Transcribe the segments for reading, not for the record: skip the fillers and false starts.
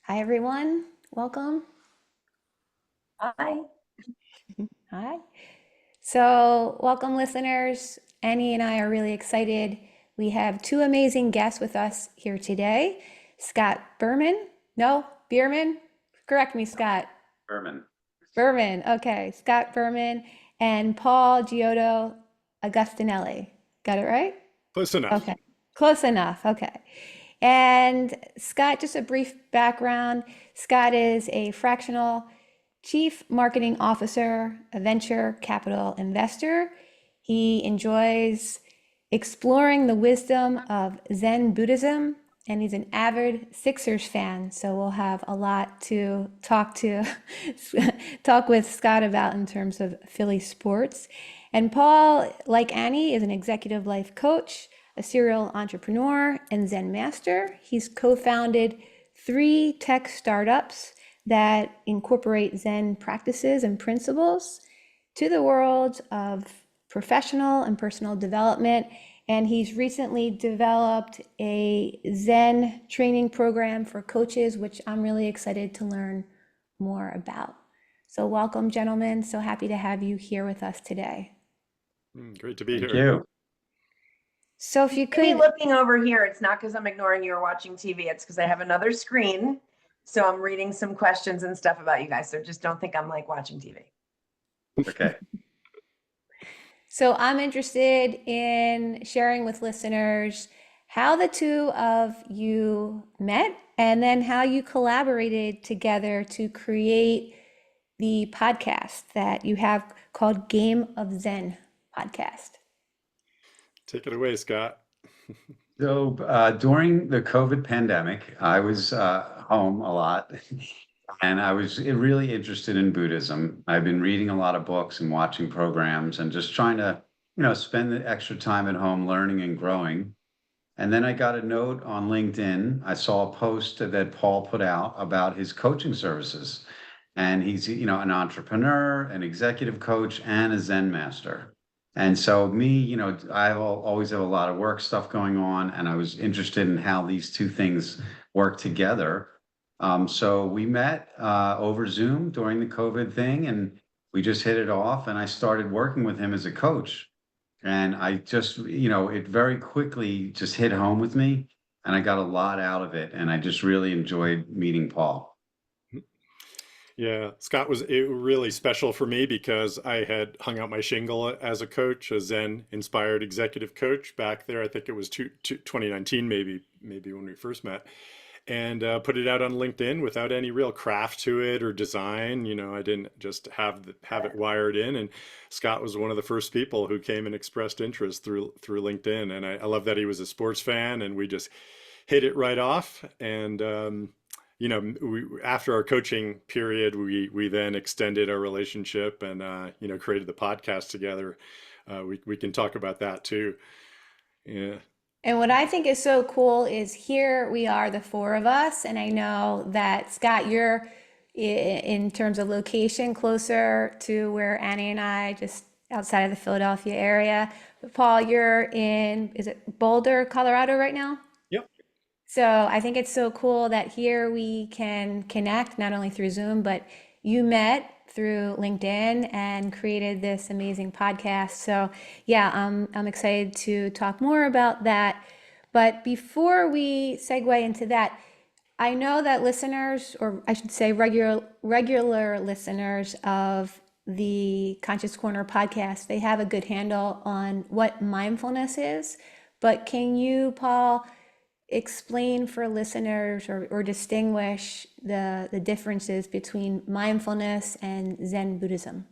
Hi, everyone. Welcome. Hi. Hi. So, welcome, listeners. Annie and I are really excited. We have two amazing guests with us here today. Scott Berman. No, Bierman. Correct me, Scott. Berman. Berman. Okay. Scott Berman and Paul Giotto Agostinelli. Got it right? Close enough. Okay. Close enough. Okay. And Scott, just a brief background. Scott is a fractional chief marketing officer, a venture capital investor. He enjoys exploring the wisdom of Zen Buddhism, and he's an avid Sixers fan. So we'll have a lot to talk with Scott about in terms of Philly sports. And Paul, like Annie, is an executive life coach, a serial entrepreneur, and Zen master. He's co-founded 3 tech startups that incorporate Zen practices and principles to the world of professional and personal development. And he's recently developed a Zen training program for coaches, which I'm really excited to learn more about. So welcome, gentlemen. So happy to have you here with us today. Great to be Thank here. you. So if you Me could, looking over here, it's not because I'm ignoring you or watching TV. It's because I have another screen. So I'm reading some questions and stuff about you guys. So just don't think I'm like watching TV. Okay. so I'm interested in sharing with listeners how the two of you met and then how you collaborated together to create the podcast that you have called Game of Zen Podcast. Take it away, Scott. So during the COVID pandemic, I was home a lot and I was really interested in Buddhism. I've been reading a lot of books and watching programs and just trying to, spend the extra time at home learning and growing. And then I got a note on LinkedIn. I saw a post that Paul put out about his coaching services. And he's, an entrepreneur, an executive coach, and a Zen master. And so me, always have a lot of work stuff going on, and I was interested in how these two things work together. So we met over Zoom during the COVID thing, and we just hit it off. And I started working with him as a coach. And I just, it very quickly just hit home with me, and I got a lot out of it. And I just really enjoyed meeting Paul. Yeah, Scott was really special for me because I had hung out my shingle as a coach, a Zen inspired executive coach back there. I think it was 2019, maybe when we first met, and put it out on LinkedIn without any real craft to it or design. I didn't just have it wired in. And Scott was one of the first people who came and expressed interest through LinkedIn. And I love that he was a sports fan, and we just hit it right off. And after our coaching period, we then extended our relationship and created the podcast together. We can talk about that too. Yeah. And what I think is so cool is here we are, the four of us. And I know that Scott, you're in terms of location closer to where Annie and I, just outside of the Philadelphia area. But Paul, you're in, is it Boulder, Colorado right now? Yep. So I think it's so cool that here we can connect not only through Zoom, but you met through LinkedIn and created this amazing podcast. So yeah, I'm excited to talk more about that. But before we segue into that, I know that listeners, or I should say regular listeners of the Conscious Corner podcast, they have a good handle on what mindfulness is. But can you, Paul, explain for listeners or distinguish the differences between mindfulness and Zen Buddhism?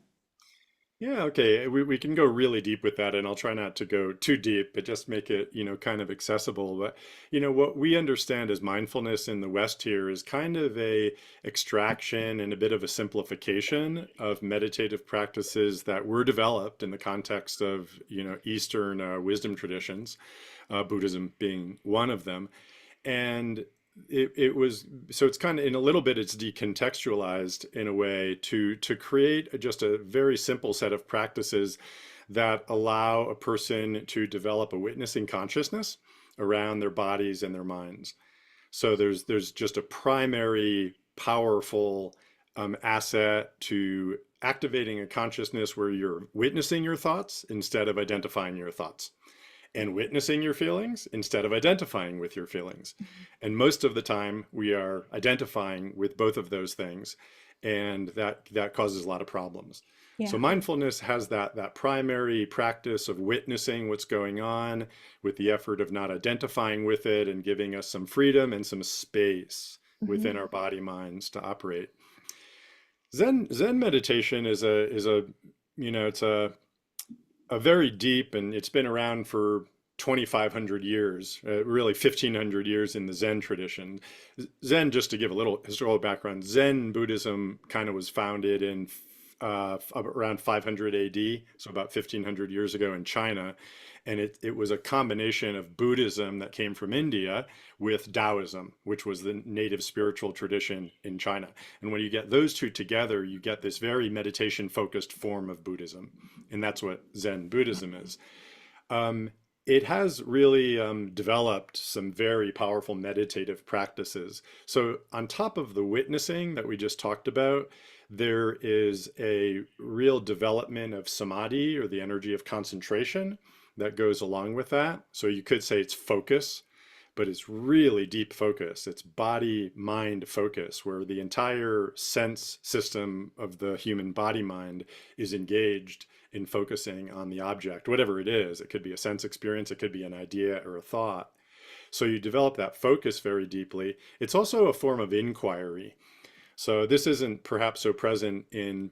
Yeah, okay. We can go really deep with that, and I'll try not to go too deep, but just make it, kind of accessible. But, what we understand as mindfulness in the West here is kind of a extraction and a bit of a simplification of meditative practices that were developed in the context of, Eastern wisdom traditions, Buddhism being one of them. And it was so it's kind of in a little bit it's decontextualized in a way to create just a very simple set of practices that allow a person to develop a witnessing consciousness around their bodies and their minds. So there's just a primary powerful asset to activating a consciousness where you're witnessing your thoughts instead of identifying your thoughts, and witnessing your feelings instead of identifying with your feelings. And most of the time we are identifying with both of those things, and that causes a lot of problems. So Yeah. mindfulness has that primary practice of witnessing what's going on with the effort of not identifying with it, and giving us some freedom and some space within our body minds to operate. Zen meditation is a it's a very deep, and it's been around for 2,500 years, really 1,500 years in the Zen tradition. Zen, just to give a little historical background, Zen Buddhism kind of was founded in around 500 AD, so about 1,500 years ago in China. And it was a combination of Buddhism that came from India with Taoism, which was the native spiritual tradition in China. And when you get those two together, you get this very meditation-focused form of Buddhism. And that's what Zen Buddhism is. It has really developed some very powerful meditative practices. So on top of the witnessing that we just talked about, there is a real development of samadhi, or the energy of concentration, that goes along with that. So you could say it's focus, but it's really deep focus. It's body mind focus, where the entire sense system of the human body mind is engaged in focusing on the object, whatever it is. It could be a sense experience, it could be an idea or a thought. So you develop that focus very deeply. It's also a form of inquiry. So this isn't perhaps so present in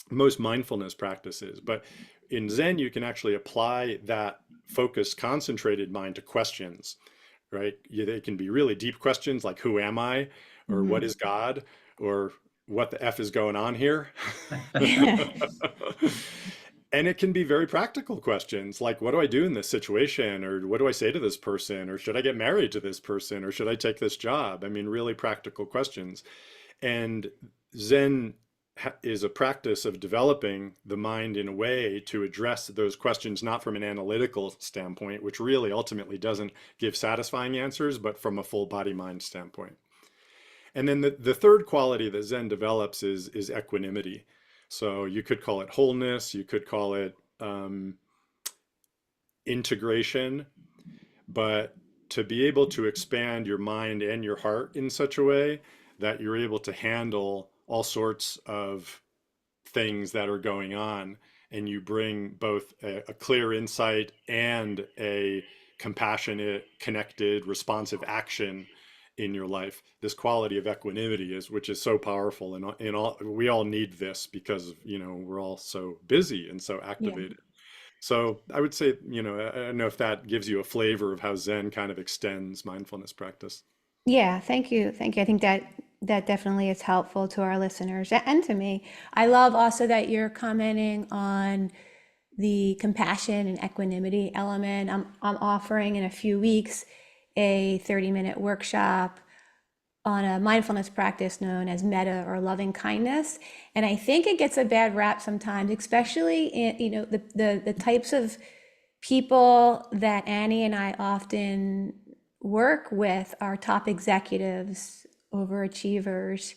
most mindfulness practices, but in Zen, you can actually apply that focused, concentrated mind to questions, right? They can be really deep questions like, who am I? Or what is God? Or what the F is going on here? And it can be very practical questions like, what do I do in this situation? Or what do I say to this person? Or should I get married to this person? Or should I take this job? I mean, really practical questions. And Zen is a practice of developing the mind in a way to address those questions, not from an analytical standpoint, which really ultimately doesn't give satisfying answers, but from a full body mind standpoint. And then the third quality that Zen develops is equanimity. So you could call it wholeness, you could call it integration, but to be able to expand your mind and your heart in such a way that you're able to handle all sorts of things that are going on, and you bring both a clear insight and a compassionate, connected, responsive action in your life. This quality of equanimity which is so powerful, and we all need this because we're all so busy and so activated. So I would say, I don't know if that gives you a flavor of how Zen kind of extends mindfulness practice. Yeah, thank you. Thank you. I think that definitely is helpful to our listeners and to me. I love also that you're commenting on the compassion and equanimity element. I'm offering in a few weeks a 30-minute workshop on a mindfulness practice known as metta or loving kindness. And I think it gets a bad rap sometimes, especially in, the types of people that Annie and I often work with are top executives, overachievers,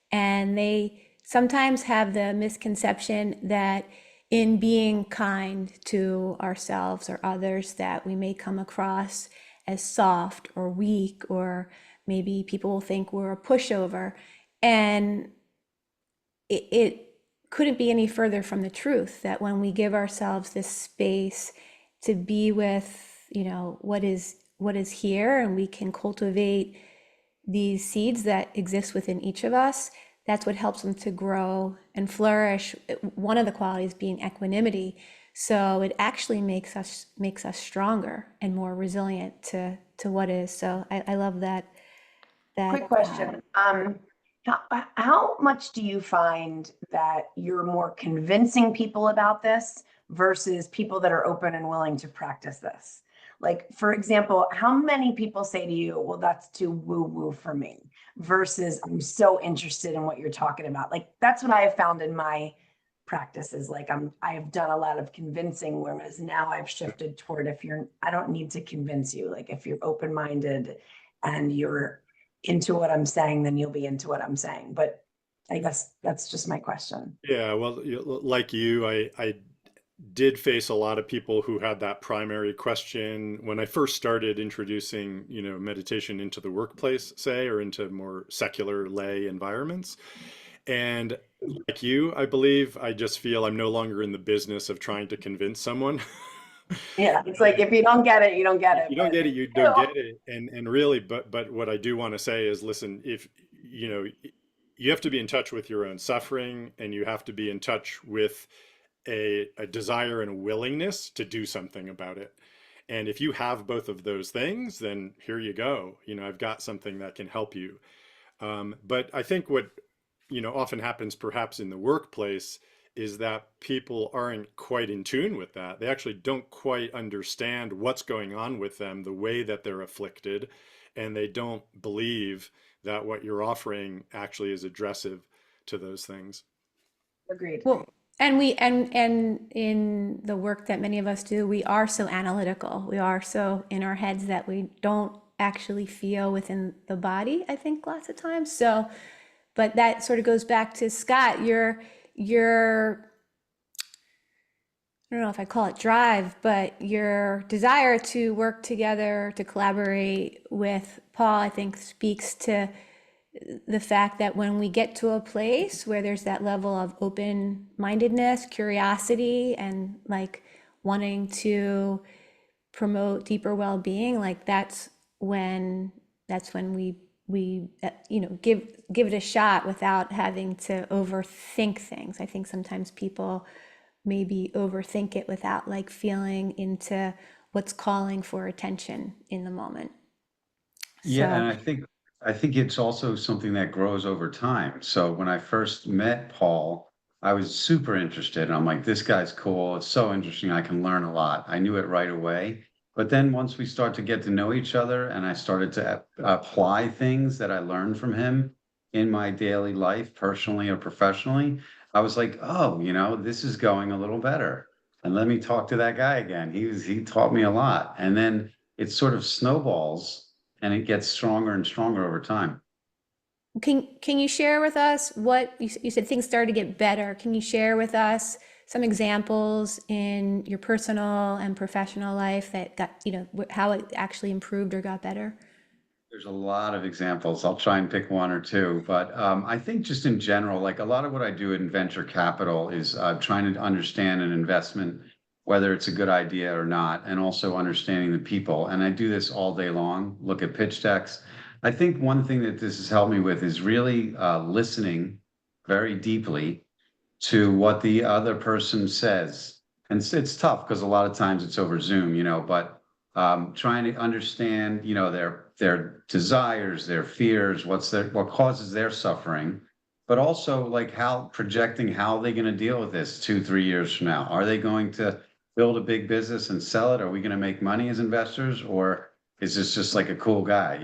and they sometimes have the misconception that in being kind to ourselves or others that we may come across as soft or weak, or maybe people will think we're a pushover. And it couldn't be any further from the truth that when we give ourselves this space to be with, what is here, and we can cultivate these seeds that exist within each of us, that's what helps them to grow and flourish. One of the qualities being equanimity. So it actually makes us stronger and more resilient to what is. So I love that. Quick question. How much do you find that you're more convincing people about this versus people that are open and willing to practice this? Like, for example, how many people say to you, well, that's too woo-woo for me, versus I'm so interested in what you're talking about? Like, that's what I have found in my practices. Like, I have done a lot of convincing, whereas now I've shifted toward, I don't need to convince you. Like, if you're open-minded and you're into what I'm saying, then you'll be into what I'm saying. But I guess that's just my question. Yeah, well, like you, I did face a lot of people who had that primary question when I first started introducing, meditation into the workplace, say, or into more secular lay environments. And like you, I believe, I just feel I'm no longer in the business of trying to convince someone. Yeah, it's like if you don't get it, you don't get If it. you don't But get it, you don't get it. And really, but what I do want to say is, listen, if you know, you have to be in touch with your own suffering, and you have to be in touch with a desire and a willingness to do something about it. And if you have both of those things, then here you go. I've got something that can help you. But I think what often happens perhaps in the workplace is that people aren't quite in tune with that. They actually don't quite understand what's going on with them, the way that they're afflicted, and they don't believe that what you're offering actually is addressive to those things. agreed. Well, and and in the work that many of us do, we are so analytical. We are so in our heads that we don't actually feel within the body, I think, lots of times. So, but that sort of goes back to Scott, your I don't know if I call it drive, but your desire to work together, to collaborate with Paul, I think speaks to the fact that when we get to a place where there's that level of open-mindedness, curiosity, and like wanting to promote deeper well-being, like that's when we give it a shot without having to overthink things. I think sometimes people maybe overthink it without like feeling into what's calling for attention in the moment. Yeah, and So I think it's also something that grows over time. So when I first met Paul, I was super interested. And I'm like, this guy's cool. It's so interesting. I can learn a lot. I knew it right away. But then once we start to get to know each other and I started to apply things that I learned from him in my daily life, personally or professionally, I was like, oh, this is going a little better. And let me talk to that guy again. He taught me a lot. And then it sort of snowballs and it gets stronger and stronger over time. can you share with us what you said things started to get better? Can you share with us some examples in your personal and professional life that got, how it actually improved or got better? There's a lot of examples. I'll try and pick one or two, but I think just in general, like a lot of what I do in venture capital is trying to understand an investment, whether it's a good idea or not, and also understanding the people. And I do this all day long, look at pitch decks. I think one thing that this has helped me with is really listening very deeply to what the other person says. And it's tough because a lot of times it's over Zoom, but trying to understand, their desires, their fears, what causes their suffering, but also like projecting how they're going to deal with this 2, 3 years from now. Are they going to build a big business and sell it? Are we going to make money as investors, or is this just like a cool guy?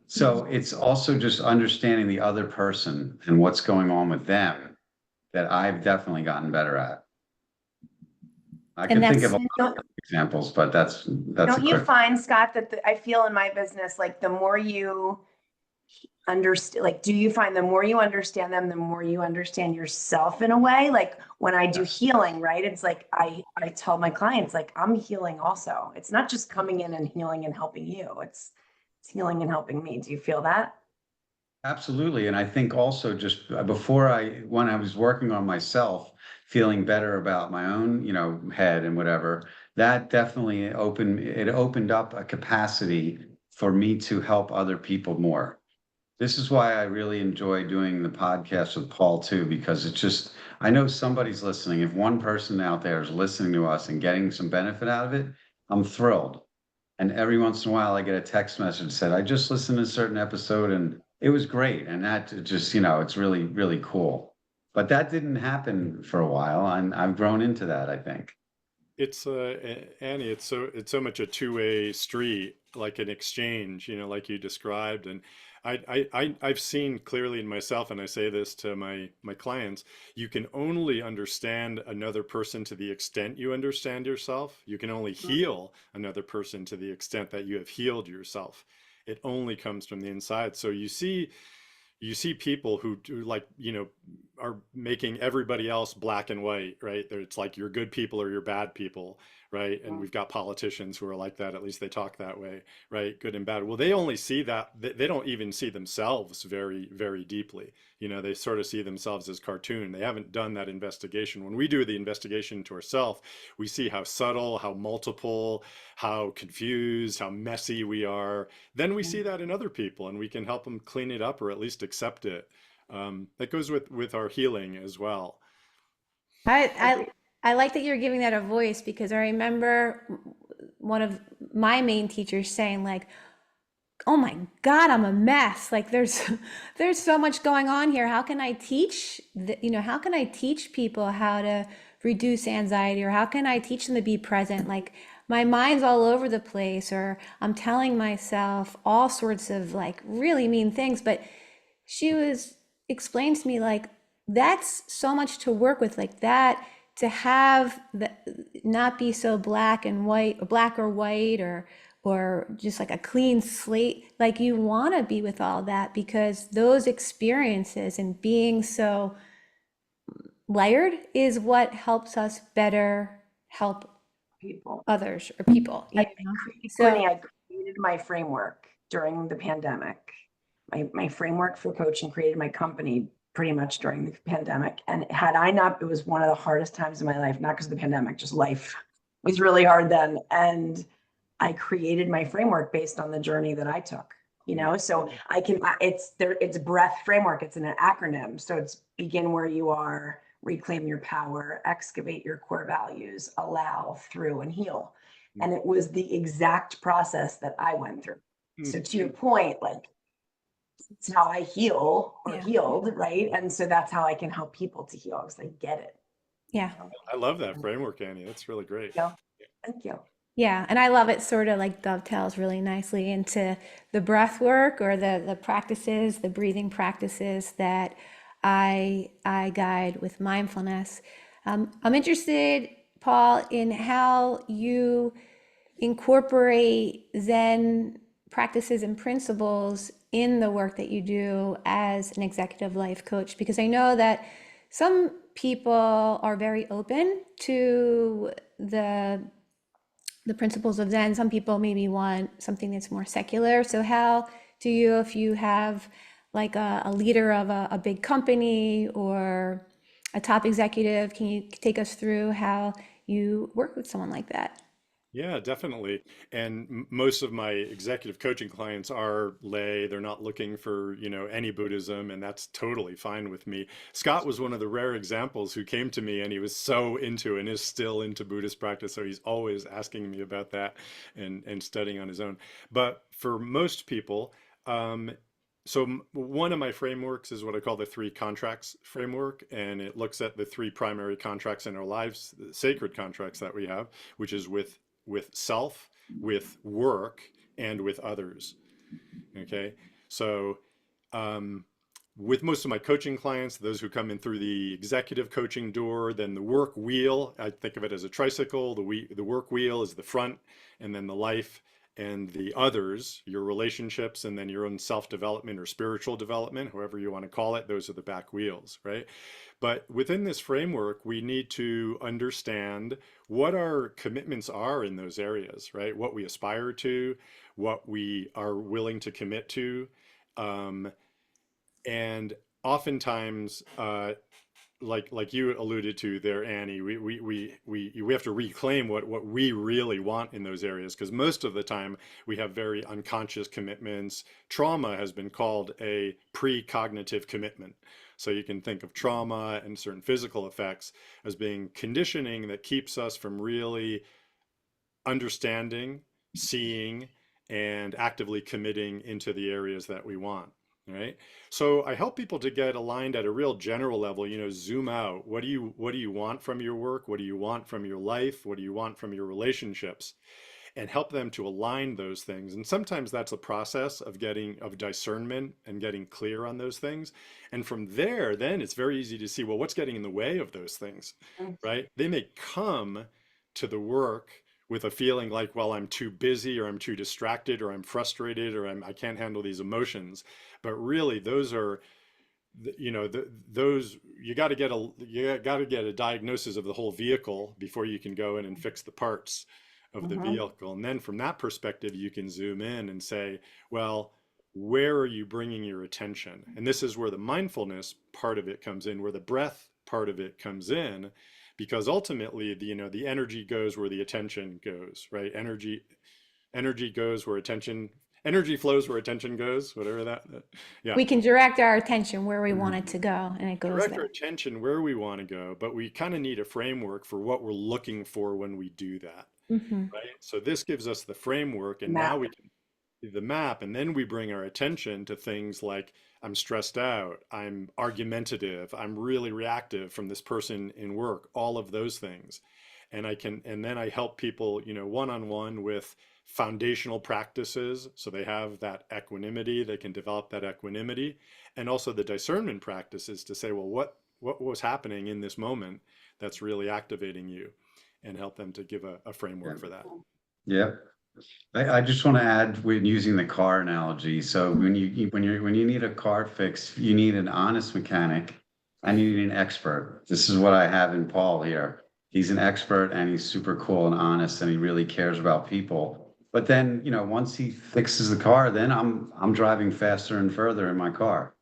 So it's also just understanding the other person and what's going on with them that I've definitely gotten better at. I And can think of that's a lot of examples, but that's a Don't you quick. find, Scott, that I feel in my business, like the more you understand, like, do you find the more you understand them, the more you understand yourself in a way? Like when I do Yes. healing, right? It's like I tell my clients, like, I'm healing also. It's not just coming in and healing and helping you. It's healing and helping me. Do you feel that? Absolutely. And I think also just when I was working on myself, feeling better about my own, head and whatever, that definitely opened up a capacity for me to help other people more. This is why I really enjoy doing the podcast with Paul too, because I know somebody's listening. If one person out there is listening to us and getting some benefit out of it, I'm thrilled. And every once in a while, I get a text message that said, I just listened to a certain episode and it was great. And that just, it's really, really cool. But that didn't happen for a while. And I've grown into that, I think. It's Annie, it's so much a two-way street, like an exchange, like you described. And I've seen clearly in myself, and I say this to my clients, you can only understand another person to the extent you understand yourself. You can only heal another person to the extent that you have healed yourself. It only comes from the inside. So you see people who do, like, are making everybody else black and white, right? It's like you're good people or you're bad people, right? And we've got politicians who are like that, at least they talk that way, right? Good and bad. Well, they only see that, they don't even see themselves very, very deeply. They sort of see themselves as cartoon. They haven't done that investigation. When we do the investigation to ourselves, we see how subtle, how multiple, how confused, how messy we are. Then we see that in other people, and we can help them clean it up or at least accept it. That goes with our healing as well. I I like that you're giving that a voice, because I remember one of my main teachers saying like, "Oh my God, I'm a mess. Like there's so much going on here. How can I teach how can I teach people how to reduce anxiety, or how can I teach them to be present? Like my mind's all over the place, or I'm telling myself all sorts of like really mean things." But she was explained to me like that's so much to work with, like that, to have the not be so black and white, or black or white, or just like a clean slate. Like you want to be with all that, because those experiences and being so layered is what helps us better help People. others or people, you know? Courtney, So I created my framework during the pandemic. My framework for coaching, created my company pretty much during the pandemic. And had I not, it was one of the hardest times in my life, not because of the pandemic, just life was really hard then. And I created my framework based on the journey that I took, so it's breath framework. It's an acronym. So it's begin where you are, reclaim your power, excavate your core values, allow, through, and heal. And it was the exact process that I went through. So to your point, like it's how I heal or yeah, healed, right? And so that's how I can help people to heal, because they get it. yeah, I love that framework, Annie. That's really great. Thank you. yeah. And I love it, sort of like dovetails really nicely into the breath work, or the practices, the breathing practices that I guide with mindfulness. I'm interested, Paul, in how you incorporate Zen practices and principles in the work that you do as an executive life coach, because I know that some people are very open to the principles of Zen. Some people maybe want something that's more secular. So how do you, if you have like a leader of a big company or a top executive, can you take us through how you work with someone like that? Yeah, definitely. And most of my executive coaching clients are lay. They're not looking for, any Buddhism, and that's totally fine with me. Scott was one of the rare examples who came to me and he was so into and is still into Buddhist practice. So he's always asking me about that and studying on his own. But for most people, one of my frameworks is what I call the three contracts framework, and it looks at the three primary contracts in our lives, the sacred contracts that we have, which is with self, with work, and with others. Okay, so with most of my coaching clients, those who come in through the executive coaching door, then the work wheel, I think of it as a tricycle. The work wheel is the front, and then the life and the others, your relationships, and then your own self-development or spiritual development, however you want to call it, those are the back wheels, right? But within this framework, we need to understand what our commitments are in those areas, right? What we aspire to, what we are willing to commit to. And oftentimes, like you alluded to there, Annie, we have to reclaim what we really want in those areas, because most of the time we have very unconscious commitments. Trauma has been called a precognitive commitment. So you can think of trauma and certain physical effects as being conditioning that keeps us from really understanding, seeing, and actively committing into the areas that we want. Right. So I help people to get aligned at a real general level, zoom out. What do you want from your work? What do you want from your life? What do you want from your relationships? And help them to align those things. And sometimes that's a process of discernment and getting clear on those things. And from there, then it's very easy to see, well, what's getting in the way of those things, right? They may come to the work with a feeling like, well, I'm too busy or I'm too distracted or I'm frustrated or I can't handle these emotions. But really, those are, those you got to get a diagnosis of the whole vehicle before you can go in and fix the parts of the Mhm. vehicle. And then from that perspective, you can zoom in and say, well, where are you bringing your attention? And this is where the mindfulness part of it comes in, where the breath part of it comes in, because ultimately, the energy goes where the attention goes, right? Energy goes where attention, energy flows where attention goes, whatever yeah. We can direct our attention where we want Mhm. it to go, and it goes Direct our there. attention where we want to go, but we kind of need a framework for what we're looking for when we do that, Hmm. right? So this gives us the framework, and now Map. we can see the map, and then we bring our attention to things like I'm stressed out, I'm argumentative, I'm really reactive from this person in work, all of those things. And then I help people, one-on-one with foundational practices. So they have that equanimity, they can develop that equanimity, and also the discernment practices to say, well, what was happening in this moment that's really activating you, and help them to give a Yeah. framework for that. Yeah. I just want to add when using the car analogy. So when you need a car fixed, you need an honest mechanic and you need an expert. This is what I have in Paul here. He's an expert and he's super cool and honest and he really cares about people. But then, once he fixes the car, then I'm driving faster and further in my car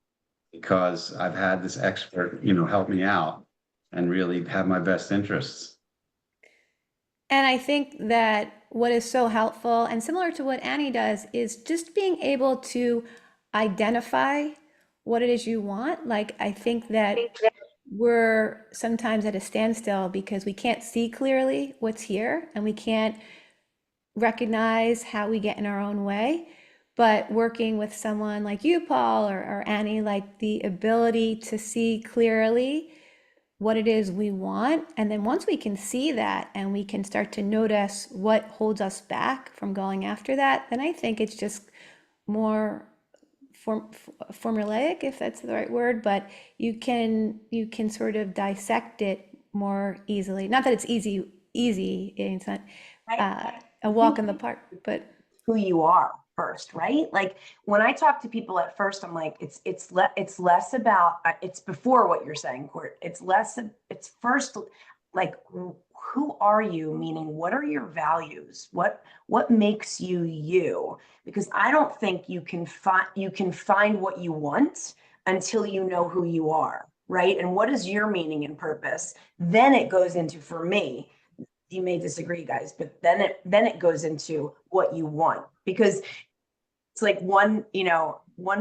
because I've had this expert, help me out and really have my best interests. And I think that what is so helpful and similar to what Annie does is just being able to identify what it is you want. Like, I think that we're sometimes at a standstill because we can't see clearly what's here and we can't recognize how we get in our own way. But working with someone like you, Paul, or Annie, like the ability to see clearly what it is we want. And then once we can see that and we can start to notice what holds us back from going after that, then I think it's just more formulaic, if that's the right word, but you can sort of dissect it more easily. Not that it's easy, it's not I a think walk in the park, but who you are first, right? Like when I talk to people at first, I'm like, it's less about it's before what you're saying, Court. It's first like who are you? Meaning, what are your values? What makes you you? Because I don't think you can find what you want until you know who you are, right? And what is your meaning and purpose? Then it goes into, for me, you may disagree, guys, but then it goes into what you want, because it's like one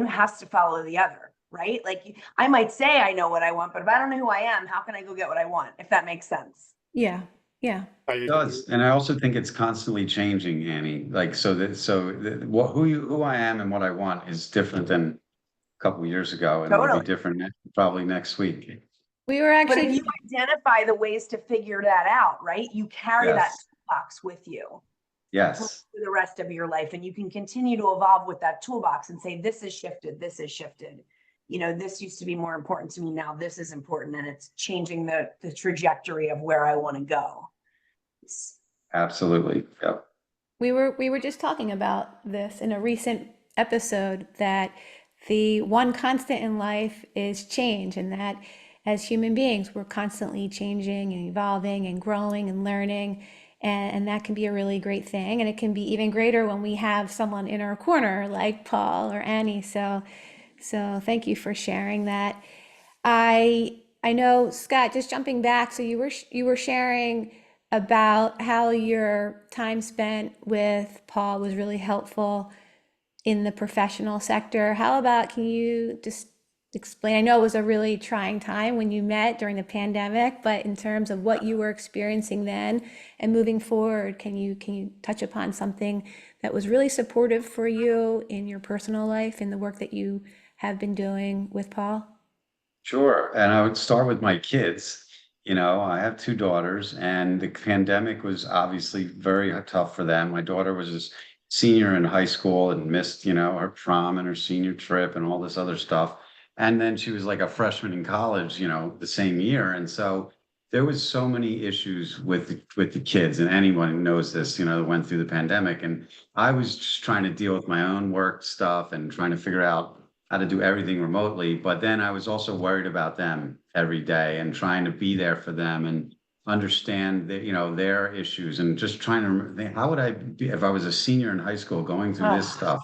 has to follow the other, right? Like I might say I know what I want, but if I don't know who I am, how can I go get what I want? If that makes sense. yeah, yeah. I It agree. does, and I also think it's constantly changing, Annie. Like who I am and what I want is different than a couple of years ago, and it'll be Totally. different probably next week. We were But if actually you identify the ways to figure that out, right? You carry that Yes, toolbox with you for yes, the rest of your life, and you can continue to evolve with that toolbox and say, this is shifted, this is shifted. This used to be more important to me. Now this is important, and it's changing the trajectory of where I want to go. absolutely. Yep. we were just talking about this in a recent episode, that the one constant in life is change, and that as human beings we're constantly changing and evolving and growing and learning, and that can be a really great thing, and it can be even greater when we have someone in our corner like Paul or Annie. So thank you for sharing that. I know, Scott, just jumping back, so you were sharing about how your time spent with Paul was really helpful in the professional sector. How about, can you just explain? I know it was a really trying time when you met during the pandemic, but in terms of what you were experiencing then and moving forward, can you touch upon something that was really supportive for you in your personal life, in the work that you have been doing with Paul? Sure. And I would start with my kids. I have two daughters, and the pandemic was obviously very tough for them. My daughter was a senior in high school and missed, her prom and her senior trip and all this other stuff. And then she was like a freshman in college, the same year. And so there was so many issues with the kids, and anyone who knows this, that went through the pandemic. And I was just trying to deal with my own work stuff and trying to figure out how to do everything remotely. But then I was also worried about them every day and trying to be there for them and understand that, their issues, and just trying to think, how would I be if I was a senior in high school going through this Oh, stuff?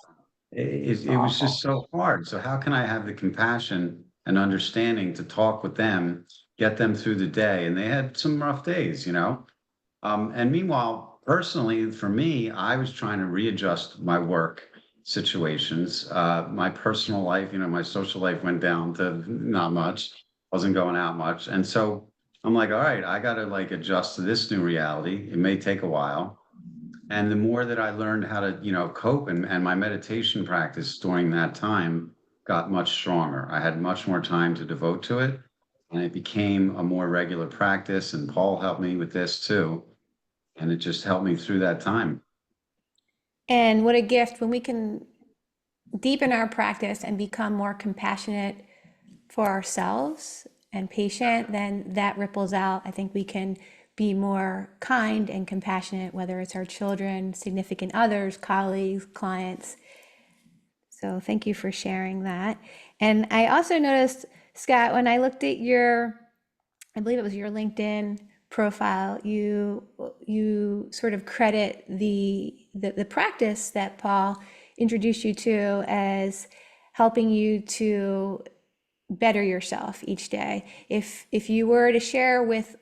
it's It was just awful. so hard. So how can I have the compassion and understanding to talk with them, get them through the day? And they had some rough days. And meanwhile, personally, for me, I was trying to readjust my work situations. My personal life, my social life went down to not much, wasn't going out much. And so I'm like, all right, I got to like adjust to this new reality. It may take a while. And the more that I learned how to, cope, and my meditation practice during that time got much stronger. I had much more time to devote to it, and it became a more regular practice. And Paul helped me with this too. And it just helped me through that time. And what a gift when we can deepen our practice and become more compassionate for ourselves and patient, then that ripples out. I think we can be more kind and compassionate, whether it's our children, significant others, colleagues, clients. So thank you for sharing that. And I also noticed, Scott, when I looked at I believe it was your LinkedIn profile, you sort of credit the practice that Paul introduced you to as helping you to better yourself each day. If you were to share with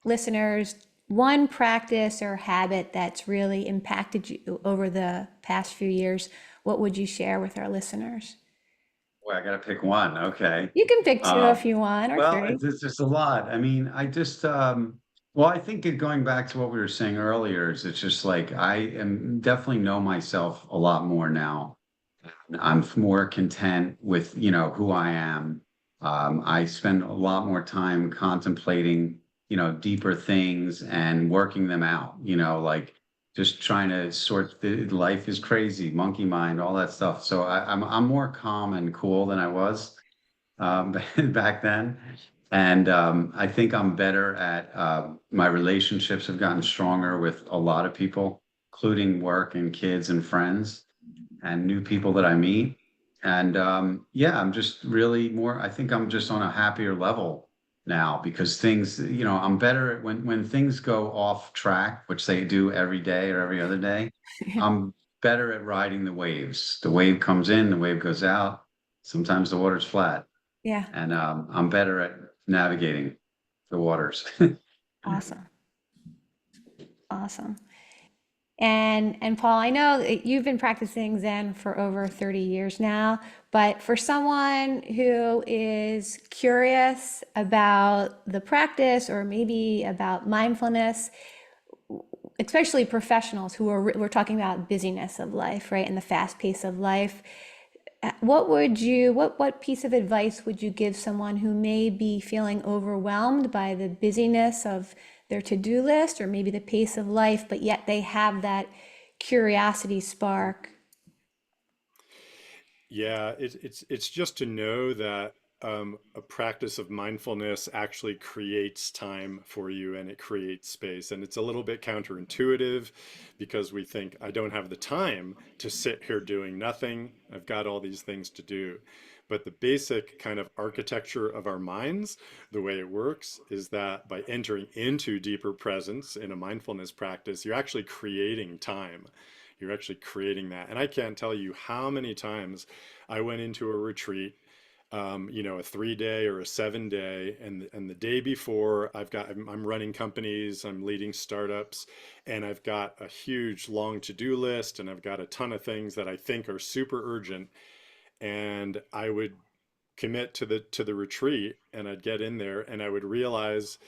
listeners one practice or habit that's really impacted you over the past few years, what would you share with our listeners? Boy, I got to pick one. Okay. You can pick two Um, if you want, or well, three. it's just a lot. I mean, well, I think going back to what we were saying earlier, is it's just like I am definitely know myself a lot more now. I'm more content with, who I am. I spend a lot more time contemplating, deeper things and working them out, like just trying to sort life is crazy, monkey mind, all that stuff. So I'm more calm and cool than I was back then. And I think I'm better at my relationships have gotten stronger with a lot of people, including work and kids and friends and new people that I meet. And yeah, I'm just really more, I think I'm just on a happier level now because things, I'm better at when things go off track, which they do every day or every other day. I'm better at riding the waves. The wave comes in, the wave goes out. Sometimes the water's flat, Yeah, and I'm better at navigating the waters. awesome, awesome. And Paul, I know that you've been practicing Zen for over 30 years now, but for someone who is curious about the practice or maybe about mindfulness, especially professionals who are we're talking about busyness of life, right, and the fast pace of life, what piece of advice would you give someone who may be feeling overwhelmed by the busyness of their to-do list or maybe the pace of life, but yet they have that curiosity spark? Yeah, it's just to know that a practice of mindfulness actually creates time for you and it creates space. And it's a little bit counterintuitive because we think, I don't have the time to sit here doing nothing. I've got all these things to do. But the basic kind of architecture of our minds, the way it works, is that by entering into deeper presence in a mindfulness practice, you're actually creating time. You're actually creating that. And I can't tell you how many times I went into a retreat, a 3 day or a 7 day, and the day before I'm running companies, I'm leading startups, and I've got a huge long to-do list, and I've got a ton of things that I think are super urgent, and I would commit to the retreat, and I'd get in there, and I would realize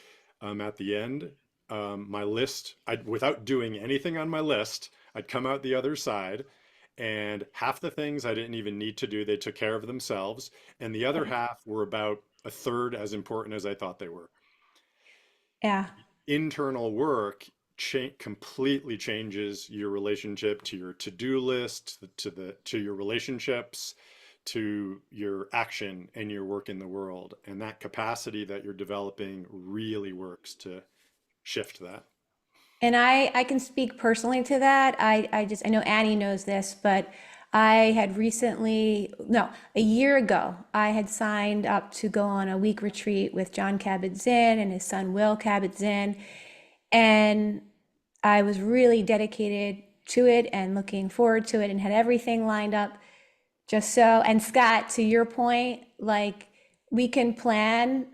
at the end, my list, without doing anything on my list, I'd come out the other side, and half the things I didn't even need to do, they took care of themselves, and the other half were about a third as important as I thought they were. Yeah, Internal work completely changes your relationship to your to-do list, to your relationships, to your action and your work in the world. And that capacity that you're developing really works to shift that. And I can speak personally to that. I know Annie knows this, but I had recently, no, a year ago, I had signed up to go on a week retreat with John Kabat-Zinn and his son Will Kabat-Zinn. And I was really dedicated to it and looking forward to it and had everything lined up just so. And Scott, to your point, like we can plan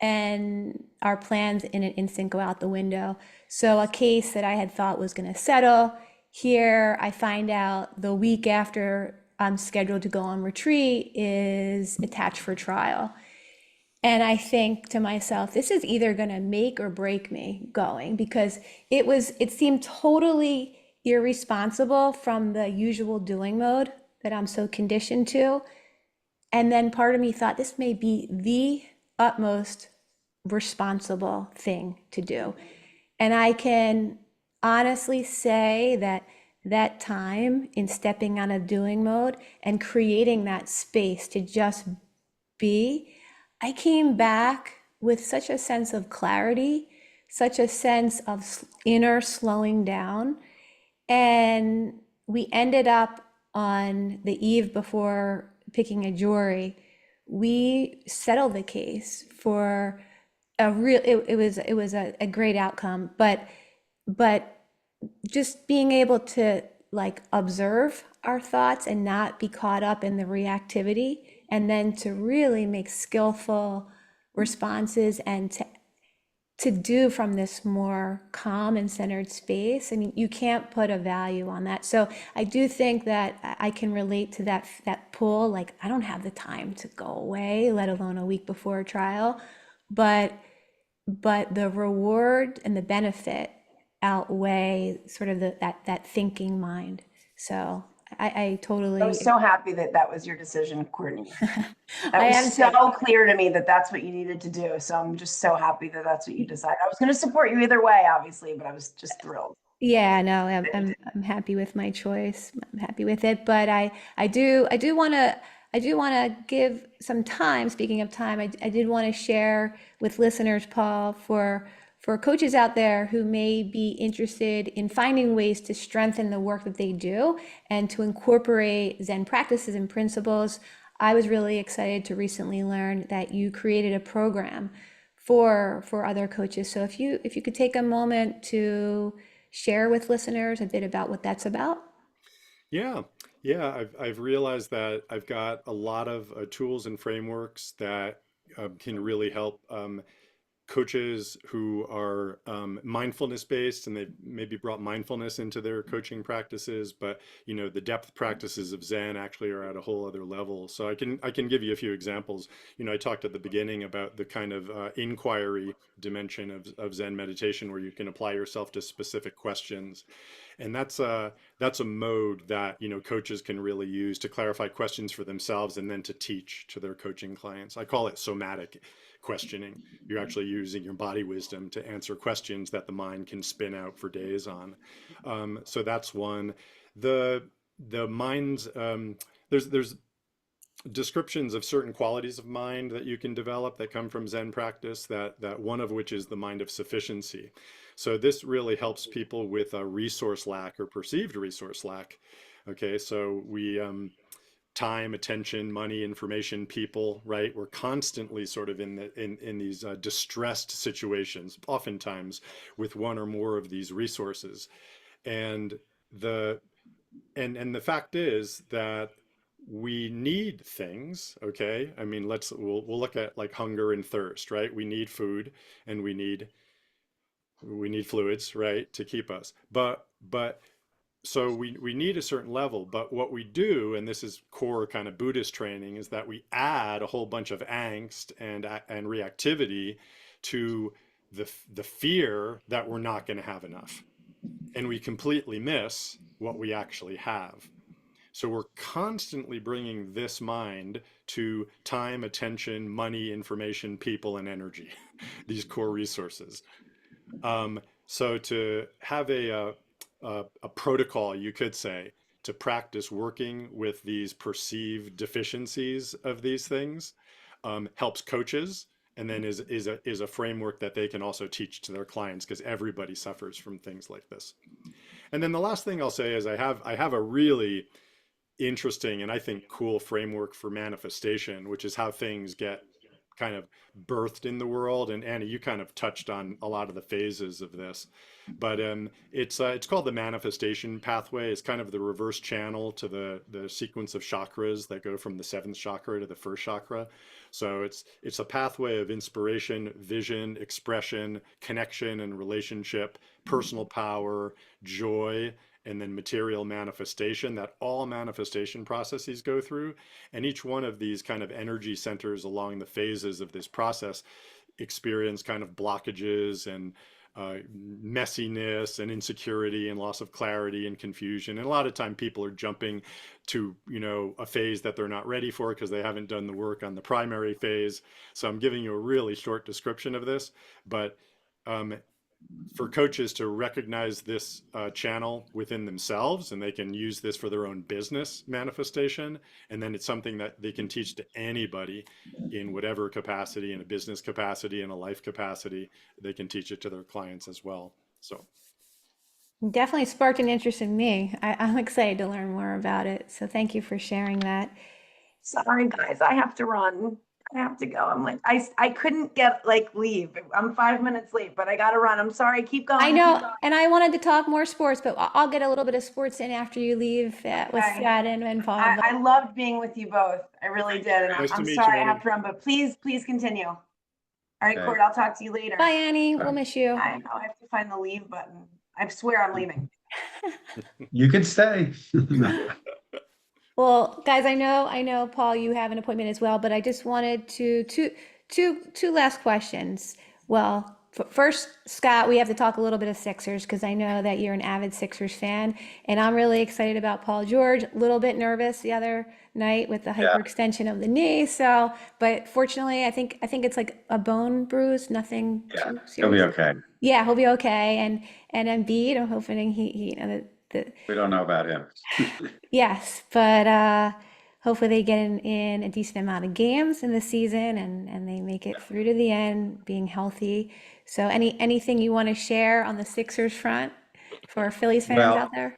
and our plans in an instant go out the window. So a case that I had thought was going to settle here, I find out the week after I'm scheduled to go on retreat is attached for trial. And I think to myself, this is either going to make or break me going, because it seemed totally irresponsible from the usual doing mode that I'm so conditioned to. And then part of me thought this may be the utmost responsible thing to do. And I can honestly say that that time in stepping out of doing mode and creating that space to just be, I came back with such a sense of clarity, such a sense of inner slowing down. And we ended up on the eve before picking a jury. We settled the case for a real, it was a great outcome, but just being able to like observe our thoughts and not be caught up in the reactivity, and then to really make skillful responses and to do from this more calm and centered space. I mean, you can't put a value on that. So I do think that I can relate to that pull. Like, I don't have the time to go away, let alone a week before a trial. But the reward and the benefit outweigh sort of that thinking mind. So I totally. I was so happy that that was your decision, Courtney. That I am was so clear to me that that's what you needed to do. So I'm just so happy that that's what you decided. I was going to support you either way, obviously, but I was just thrilled. Yeah, no, I'm happy with my choice. I'm happy with it, but I do want to give some time. Speaking of time, I did want to share with listeners, Paul, for coaches out there who may be interested in finding ways to strengthen the work that they do and to incorporate Zen practices and principles. I was really excited to recently learn that you created a program for other coaches. So if you could take a moment to share with listeners a bit about what that's about. Yeah, yeah. I've realized that I've got a lot of tools and frameworks that can really help coaches who are mindfulness based, and they've maybe brought mindfulness into their coaching practices, but the depth practices of Zen actually are at a whole other level. So I can give you a few examples. I talked at the beginning about the kind of inquiry dimension of Zen meditation, where you can apply yourself to specific questions. And that's a mode that coaches can really use to clarify questions for themselves and then to teach to their coaching clients. I call it somatic questioning. You're actually using your body wisdom to answer questions that the mind can spin out for days on. So that's one. The mind's there's descriptions of certain qualities of mind that you can develop that come from Zen practice, that one of which is the mind of sufficiency. So this really helps people with a resource lack or perceived resource lack. Okay, so we time, attention, money, information, people, right? We're constantly sort of in these distressed situations, oftentimes with one or more of these resources. And the fact is that we need things, okay? I mean, we'll look at like hunger and thirst, right? We need food and we need fluids, right, to keep us. But so we need a certain level, but what we do, and this is core kind of Buddhist training, is that we add a whole bunch of angst and reactivity to the fear that we're not going to have enough, and we completely miss what we actually have. So we're constantly bringing this mind to time, attention, money, information, people, and energy, these core resources. So to have a protocol, you could say, to practice working with these perceived deficiencies of these things, helps coaches, and then is a framework that they can also teach to their clients, because everybody suffers from things like this. And then the last thing I'll say is I have a really interesting and I think cool framework for manifestation, which is how things get kind of birthed in the world. And Annie, you kind of touched on a lot of the phases of this, but it's called the manifestation pathway. It's kind of the reverse channel to the sequence of chakras that go from the seventh chakra to the first chakra. So it's a pathway of inspiration, vision, expression, connection and relationship, personal power, joy, and then material manifestation that all manifestation processes go through. And each one of these kind of energy centers along the phases of this process experience kind of blockages and messiness and insecurity and loss of clarity and confusion. And a lot of time people are jumping to, a phase that they're not ready for because they haven't done the work on the primary phase. So I'm giving you a really short description of this, but for coaches to recognize this channel within themselves, and they can use this for their own business manifestation. And then it's something that they can teach to anybody in whatever capacity, in a business capacity, in a life capacity. They can teach it to their clients as well. So Definitely sparked an interest in me. I'm excited to learn more about it. So thank you for sharing that. Sorry, guys, I have to run. I have to go. I'm like, I couldn't leave. I'm 5 minutes late, but I got to run. I'm sorry. Keep going. I Keep know, going. and I wanted to talk more sports, but I'll get a little bit of sports in after you leave with Okay. Scott and Paul. But I loved being with you both. I really did. And Nice to I'm meet sorry you, I have Annie. to run, but please continue. All right, Okay. Court, I'll talk to you later. bye, Annie. We'll miss you. I know I have to find the leave button. I swear I'm leaving. You could stay. Well, guys, I know, Paul, you have an appointment as well, but I just wanted two last questions. Well, first, Scott, we have to talk a little bit of Sixers because I know that you're an avid Sixers fan, and I'm really excited about Paul George. A little bit nervous the other night with the hyperextension of the knee. So, but fortunately, I think it's like a bone bruise, nothing Yeah, too he'll be serious. okay. Yeah, he'll be okay. And Embiid, I'm hoping he We don't know about him. yes, but hopefully they get in a decent amount of games in the season and they make it through to the end being healthy. So anything you want to share on the Sixers front for Phillies fans Well, out there?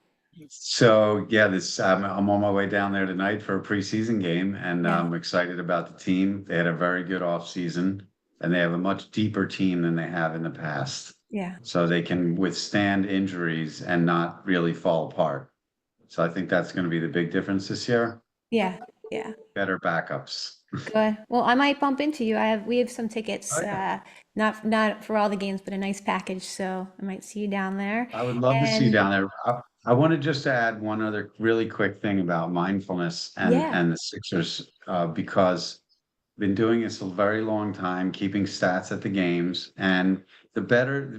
so yeah, I'm on my way down there tonight for a preseason game, and Yeah. I'm excited about the team. They had a very good offseason, and they have a much deeper team than they have in the past. Yeah. So they can withstand injuries and not really fall apart. So I think that's going to be the big difference this year. Yeah. Yeah. Better backups. Good. Well, I might bump into you. We have some tickets, Oh, yeah. not for all the games, but a nice package. So I might see you down there. I would love to see you And down there. I wanted just to add one other really quick thing about mindfulness yeah, and the Sixers, because I've been doing this a very long time, keeping stats at the games. And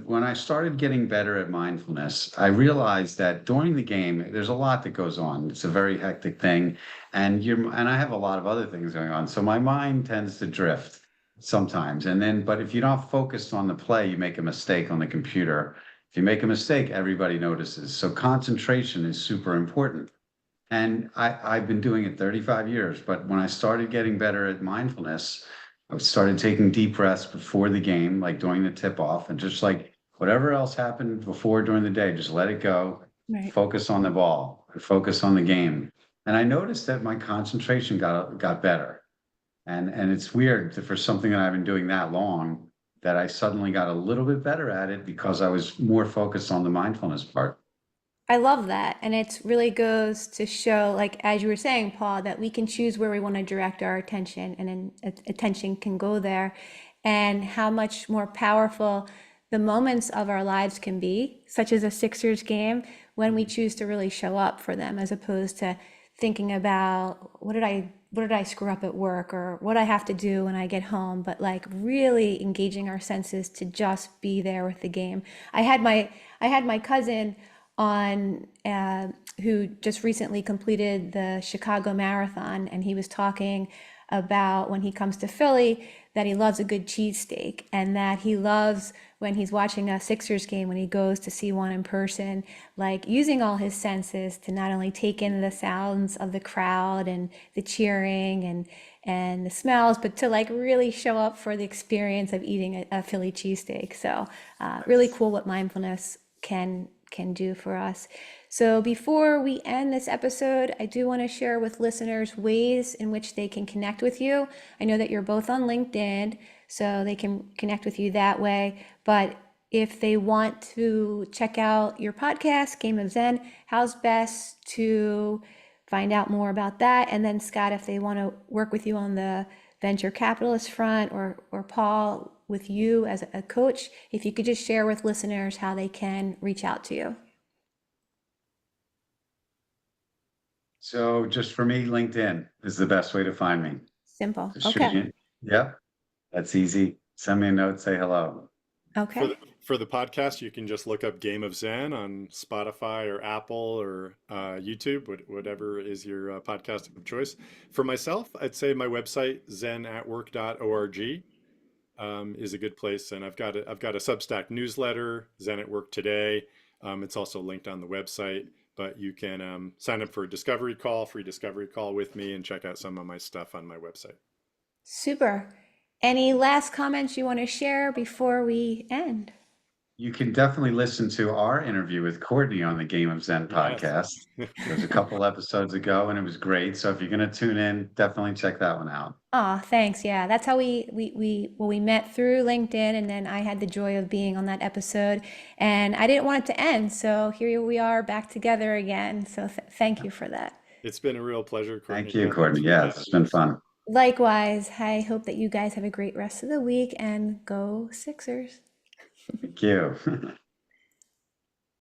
when I started getting better at mindfulness, I realized that during the game, there's a lot that goes on. It's a very hectic thing. And I have a lot of other things going on. So my mind tends to drift sometimes. But if you're not focused on the play, you make a mistake on the computer. If you make a mistake, everybody notices. So concentration is super important. And I've been doing it 35 years, but when I started getting better at mindfulness, I started taking deep breaths before the game, like during the tip off, and just like whatever else happened before during the day, just let it go, right. focus on the ball, focus on the game. And I noticed that my concentration got better. And it's weird for something that I've been doing that long, that I suddenly got a little bit better at it because I was more focused on the mindfulness part. I love that. And it really goes to show, like, as you were saying, Paul, that we can choose where we want to direct our attention and then attention can go there, and how much more powerful the moments of our lives can be, such as a Sixers game, when we choose to really show up for them, as opposed to thinking about what did I screw up at work or what I have to do when I get home, but like really engaging our senses to just be there with the game. I had my cousin on who just recently completed the Chicago Marathon, and he was talking about when he comes to Philly that he loves a good cheesesteak, and that he loves when he's watching a Sixers game, when he goes to see one in person, like using all his senses to not only take in the sounds of the crowd and the cheering and the smells, but to like really show up for the experience of eating a Philly cheesesteak. So really cool what mindfulness can do for us. So before we end this episode, I do want to share with listeners ways in which they can connect with you. I know that you're both on LinkedIn, so they can connect with you that way. But if they want to check out your podcast, Game of Zen, how's best to find out more about that? And then Scott, if they want to work with you on the venture capitalist front, or Paul with you as a coach, if you could just share with listeners how they can reach out to you. So just for me, LinkedIn is the best way to find me. Simple. Just shoot Okay. me- Yep, that's easy. Send me a note, say hello. Okay. For the podcast, you can just look up Game of Zen on Spotify or Apple or YouTube, whatever is your podcast of choice. For myself, I'd say my website, zenatwork.org, is a good place. And I've got a Substack newsletter, Zen at Work Today. It's also linked on the website, but you can sign up for a free discovery call with me, and check out some of my stuff on my website. Super. Any last comments you want to share before we end? You can definitely listen to our interview with Courtney on the Game of Zen podcast. Yes. It was a couple episodes ago and it was great. So if you're going to tune in, definitely check that one out. Oh, thanks. Yeah, that's how we met through LinkedIn, and then I had the joy of being on that episode, and I didn't want it to end. So here we are back together again. So thank you for that. It's been a real pleasure, Courtney. Thank you, Courtney. Yeah, it's been fun. Likewise, I hope that you guys have a great rest of the week, and go Sixers. Thank you.